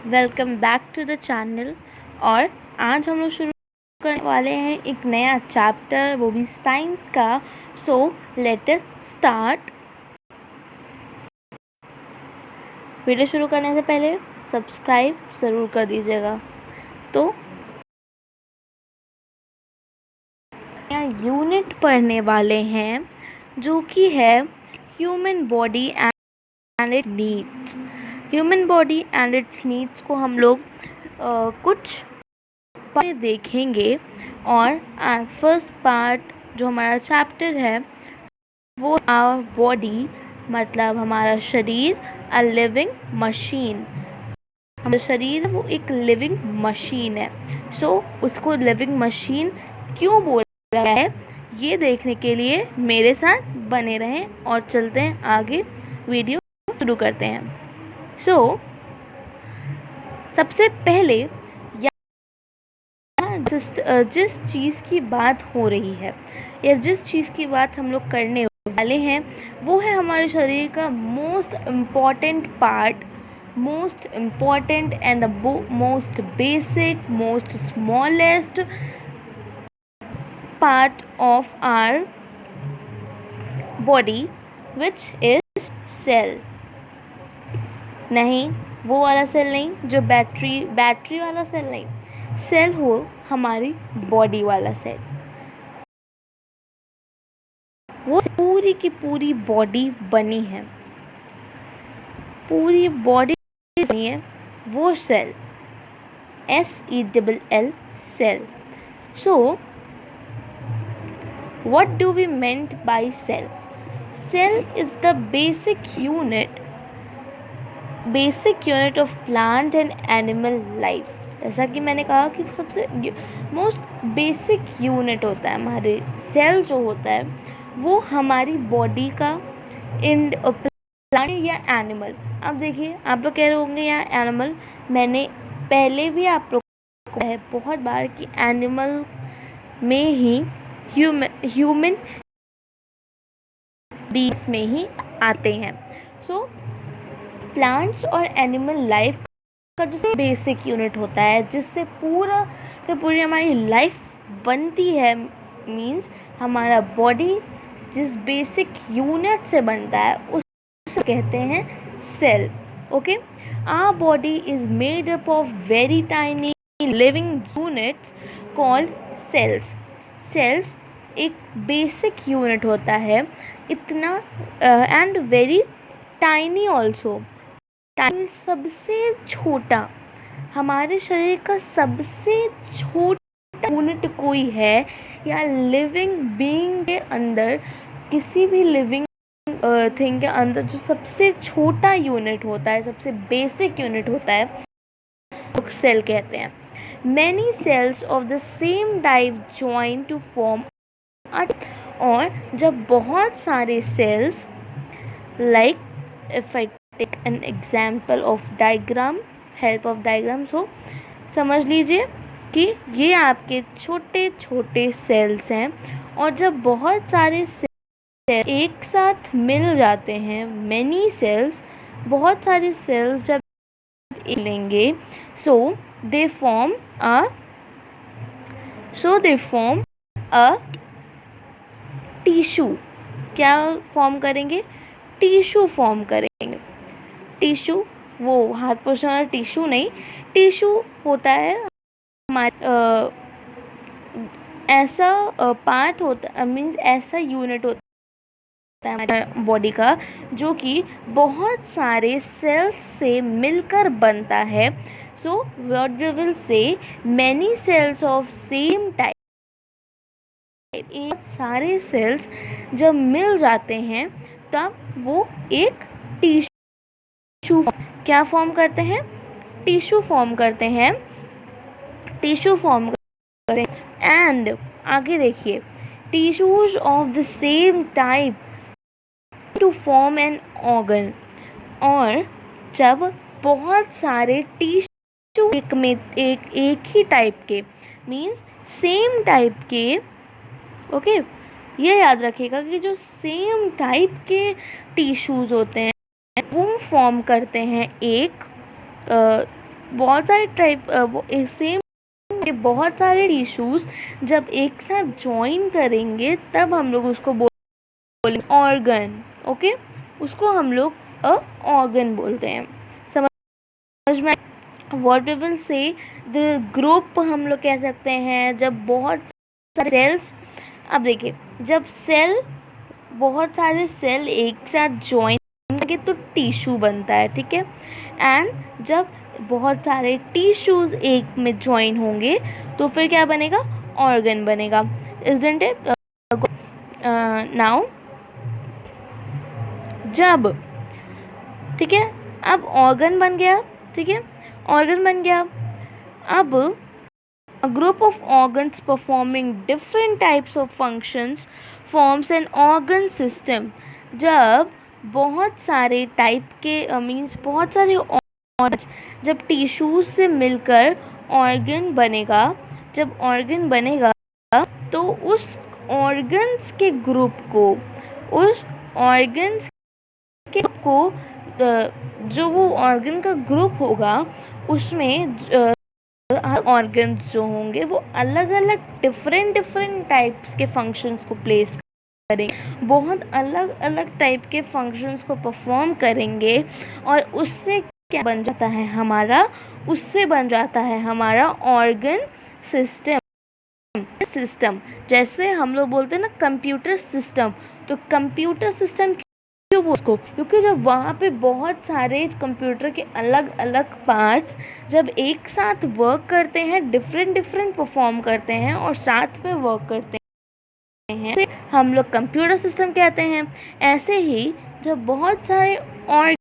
Welcome back to the channel. और आज हम लोग शुरू करने वाले हैं एक नया चैप्टर, वो भी साइंस का। So let us start. Video शुरू करने से पहले सब्सक्राइब ज़रूर कर दीजिएगा। तो नया यूनिट पढ़ने वाले हैं जो कि है human body and it's needs. Human body and it's needs को हम लोग कुछ पार्ट देखेंगे। और फर्स्ट पार्ट जो हमारा चैप्टर है वो आवर बॉडी, मतलब हमारा शरीर अ लिविंग मशीन। हमारा शरीर वो एक लिविंग मशीन है। सो उसको लिविंग मशीन क्यों बोल रहा है, ये देखने के लिए मेरे साथ बने रहें और चलते हैं आगे। वीडियो शुरू करते हैं। सो सबसे पहले जिस चीज़ की बात हो रही है या जिस चीज़ की बात हम लोग करने वाले हैं वो है हमारे शरीर का most important part, most important and the most basic, most smallest part of our body which is cell. नहीं, वो वाला सेल नहीं जो बैटरी वाला सेल नहीं, सेल हो हमारी बॉडी वाला सेल। वो पूरी की पूरी बॉडी बनी है, पूरी बॉडी बनी है वो cell, SELL cell. So what do we meant by cell? Cell is the basic unit of plant and animal life। जैसा कि मैंने कहा कि सबसे मोस्ट बेसिक यूनिट होता है हमारे सेल जो होता है वो हमारी बॉडी का इन प्लांट या एनिमल। अब देखिए, आप लोग कह रहे होंगे यार एनिमल, मैंने पहले भी आप लोग को कहा है बहुत बार कि एनिमल में ही ह्यूमन बींग्स में ही आते हैं। सो प्लांट्स और एनिमल लाइफ का जो बेसिक यूनिट होता है जिससे पूरी हमारी लाइफ बनती है, मींस हमारा बॉडी जिस बेसिक यूनिट से बनता है उसे कहते हैं cell. Okay, our body is made up of very tiny living units called cells. Cells एक बेसिक यूनिट होता है, इतना and very tiny also. Tiny सबसे छोटा, हमारे शरीर का सबसे छोटा यूनिट कोई है या लिविंग बीइंग के अंदर, किसी भी लिविंग थिंग के अंदर जो सबसे छोटा यूनिट होता है, सबसे बेसिक यूनिट होता है, सेल कहते हैं। Many cells of the same type join to form. और जब बहुत सारे cells, like if I take an example of diagram, help of diagrams हो, समझ लीजिए कि ये आपके छोटे छोटे सेल्स हैं। और जब बहुत सारे सेल्स एक साथ मिल जाते हैं, मैनी सेल्स, बहुत सारे सेल्स जब लेंगे, सो दे फॉर्म अ टिश्यू। क्या फॉर्म करेंगे? टिश्यू फॉर्म करेंगे। टिश्यू वो हाथ पोछने वाला टिश्यू नहीं, टिश्यू होता है हमारे ऐसा पार्ट होता, मीन्स ऐसा यूनिट होता है हमारे बॉडी का जो कि बहुत सारे सेल्स से मिलकर बनता है। So what we will say, many cells of same type. सारे सेल्स जब मिल जाते हैं तब वो एक टिश्यू क्या फॉर्म करते हैं? टिश्यू फॉर्म करते हैं। टिश्यू फॉर्म करते हैं। एंड आगे देखिए, tissues of the same type two form an organ. और जब बहुत सारे टिश्यू एक ही टाइप के, मीन्स सेम टाइप के, ओके, ये याद रखिएगा कि जो सेम टाइप के टिश्यूज़ होते हैं वो फॉर्म करते हैं एक बहुत सारे टाइप वो सेम बहुत सारे टिश्यूज़ जब एक साथ जॉइन करेंगे तब हम लोग उसको बोलेंगे ऑर्गन। ओके, उसको हम लोग ऑर्गन बोलते हैं। समझ में? What we will say the group हम लोग कह सकते हैं जब बहुत सारे सेल्स, अब देखिए जब बहुत सारे सेल एक साथ जॉइन करके तो टिश्यू बनता है, ठीक है। एंड जब बहुत सारे टिश्यूज एक में जॉइन होंगे तो फिर क्या बनेगा? ऑर्गन बनेगा। Isn't it? नाउ जब, ठीक है, अब ऑर्गन बन गया, ठीक है, ऑर्गन बन गया। अब a group of organs performing different types of functions forms an organ system। जब बहुत सारे टाइप के मीन्स बहुत सारे organs जब टिश्यूज से मिलकर ऑर्गन बनेगा, जब ऑर्गन बनेगा तो उस ऑर्गन्स के ग्रुप को, उस ऑर्गन्स के ग्रुप को जो वो ऑर्गन का ग्रुप होगा उसमें ऑर्गन्स जो होंगे वो अलग अलग डिफरेंट टाइप्स के फंक्शंस को प्लेस करेंगे, बहुत अलग अलग टाइप के फंक्शंस को परफॉर्म करेंगे और उससे क्या बन जाता है हमारा? उससे बन जाता है हमारा ऑर्गन सिस्टम। जैसे हम लोग बोलते हैं ना कंप्यूटर सिस्टम, तो कंप्यूटर सिस्टम क्यों उसको? क्योंकि जब वहाँ पे बहुत सारे कंप्यूटर के अलग अलग पार्ट्स जब एक साथ वर्क करते हैं, डिफरेंट परफॉर्म करते हैं और साथ में वर्क करते हैं, तो हम लोग कंप्यूटर सिस्टम कहते हैं। ऐसे ही जब बहुत सारे ऑर्गन्स,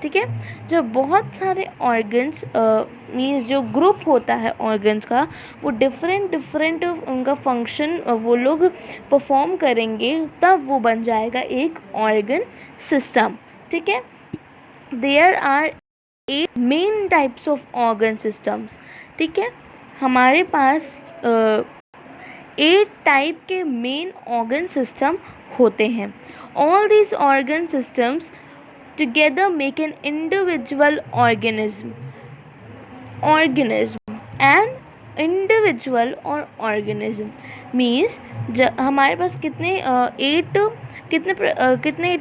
ठीक है, जब बहुत सारे ऑर्गन्स मीन्स जो ग्रुप होता है ऑर्गन्स का वो डिफरेंट उनका फंक्शन वो लोग परफॉर्म करेंगे, तब वो बन जाएगा एक ऑर्गन सिस्टम, ठीक है। There are 8 main types of organ systems, ठीक है। हमारे पास 8 टाइप के मेन ऑर्गन सिस्टम होते हैं। All these organ systems together make an individual organism and individual और organism means हमारे पास कितने 8 कितने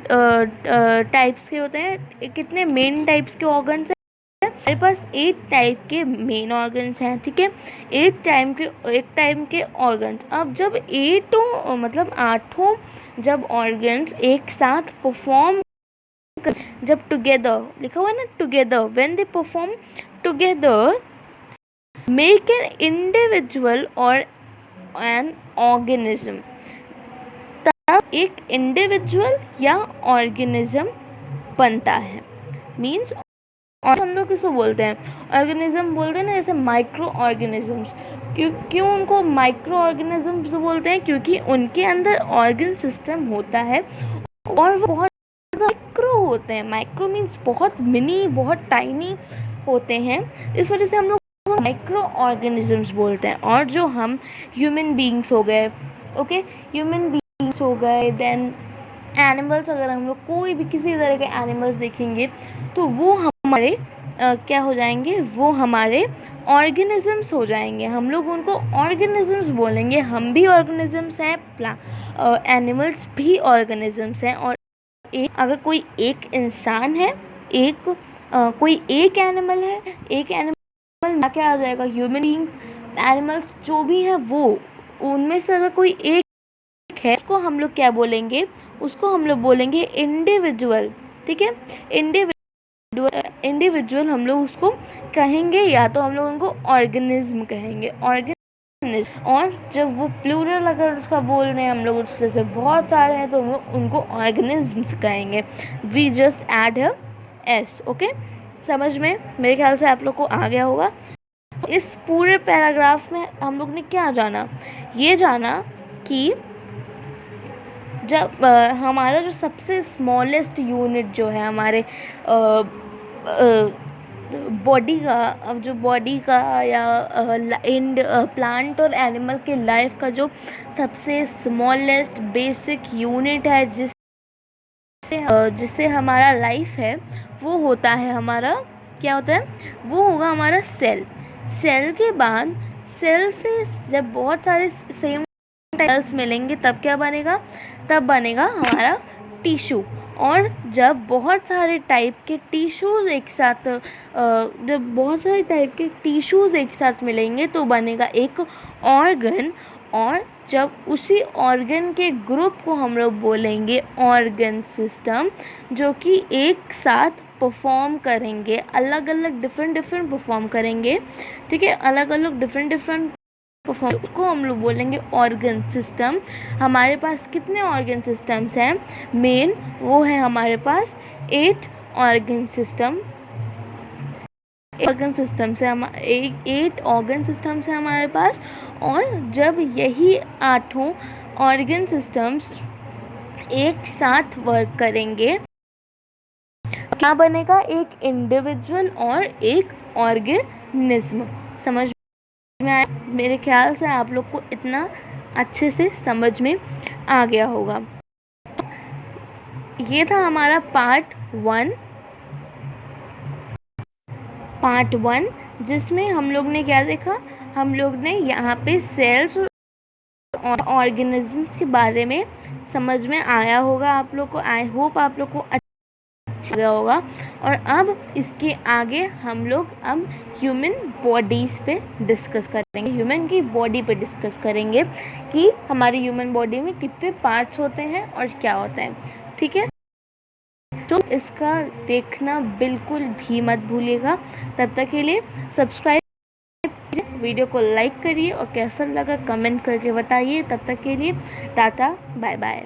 टाइप्स के होते हैं, कितने मेन टाइप्स के ऑर्गन्स हैं? हमारे पास 8 टाइप के मेन ऑर्गन्स हैं, ठीक है, 8 टाइप के ऑर्गन्स। अब जब 8 मतलब 8 जब ऑर्गन्स एक साथ परफॉर्म, जब टुगेदर लिखा हुआ है ना, together, when they perform together make an individual और एन ऑर्गेनिज्म, तब एक इंडिविजुअल या ऑर्गेनिज्म बनता है। मीन्स और हम लोग किसको बोलते हैं? ऑर्गेनिज्म बोलते हैं ना, जैसे माइक्रो ऑर्गेनिजम्स। क्यों उनको माइक्रो ऑर्गेनिजम्स बोलते हैं? क्योंकि उनके अंदर ऑर्गन सिस्टम होता है और वो बहुत माइक्रो होते हैं। माइक्रो मीन्स बहुत मिनी, बहुत टाइनी होते हैं, इस वजह से हम लोग माइक्रो ऑर्गेनिजम्स बोलते हैं। और जो हम ह्यूमन बीइंग्स हो गए, ओके, ह्यूमन बीइंग्स हो गए, देन एनिमल्स, अगर हम लोग कोई भी किसी तरह के एनिमल्स देखेंगे तो वो हमारे क्या हो जाएंगे? वो हमारे ऑर्गेनिजम्स हो जाएंगे। हम लोग उनको ऑर्गेनिजम्स बोलेंगे। हम भी ऑर्गेनिजम्स हैं, एनिमल्स भी ऑर्गेनिजम्स हैं। और अगर कोई एक इंसान है, कोई एक एनिमल है, एक एनिमल में क्या आ जाएगा? ह्यूमन बीइंग्स, एनिमल्स जो भी हैं वो, उनमें से अगर कोई एक है, उसको हम लोग क्या बोलेंगे? उसको हम लोग बोलेंगे इंडिविजुअल, ठीक है। इंडिविजुअल हम लोग उसको कहेंगे, या तो हम लोग उनको ऑर्गेनिज्म कहेंगे, और जब वो प्लूरल अगर उसका बोल रहे हैं हम लोग, उससे से बहुत सारे हैं, तो हम लोग उनको ऑर्गेनिज्म्स कहेंगे। We just add S, okay. समझ में मेरे ख्याल से आप लोग को आ गया होगा। इस पूरे पैराग्राफ में हम लोग ने क्या जाना? ये जाना कि जब हमारा जो सबसे स्मॉलेस्ट यूनिट जो है हमारे बॉडी का, अब जो बॉडी का या प्लांट और एनिमल के लाइफ का जो सबसे स्मॉलेस्ट बेसिक यूनिट है जिससे हमारा लाइफ है, वो होता है हमारा क्या होता है, वो होगा हमारा सेल। सेल के बाद सेल से जब बहुत सारे सेम सेल्स मिलेंगे तब क्या बनेगा, तब बनेगा हमारा टिश्यू। और जब बहुत सारे टाइप के टिश्यूज़ एक साथ जब बहुत सारे टाइप के टिश्यूज़ एक साथ मिलेंगे तो बनेगा एक ऑर्गन। और जब उसी ऑर्गन के ग्रुप को हम लोग बोलेंगे ऑर्गन सिस्टम, जो कि एक साथ परफॉर्म करेंगे, अलग अलग डिफरेंट परफॉर्म करेंगे, ठीक है, अलग अलग डिफरेंट परफॉर्म, उसको हम लोग बोलेंगे ऑर्गन सिस्टम। हमारे पास कितने ऑर्गन सिस्टम्स हैं, मेन वो है हमारे पास 8 ऑर्गन सिस्टम। ऑर्गन सिस्टम से हम 8 ऑर्गन सिस्टम्स हैं हमारे पास। और जब यही 8 ऑर्गन सिस्टम्स एक साथ वर्क करेंगे क्या बनेगा, एक इंडिविजुअल और एक ऑर्गेनिज्म। समझ में आया? मेरे ख्याल से आप लोग को इतना अच्छे से समझ में आ गया होगा। ये था हमारा पार्ट 1, जिसमें हम लोग ने क्या देखा, हम लोग ने यहाँ पे सेल्स और ऑर्गेनिजम्स के बारे में समझ में आया होगा आप लोग को। आई होप आप लोग को अच्छा लगा होगा। और अब इसके आगे हम लोग अब ह्यूमन बॉडीज़ पे डिस्कस करेंगे, ह्यूमन की बॉडी पे डिस्कस करेंगे कि हमारी ह्यूमन बॉडी में कितने पार्ट्स होते हैं और क्या होता है, ठीक है। तो इसका देखना बिल्कुल भी मत भूलिएगा। तब तक के लिए सब्सक्राइब कीजिए, वीडियो को लाइक करिए और कैसा लगा कमेंट करके बताइए। तब तक के लिए टाटा बाय बाय।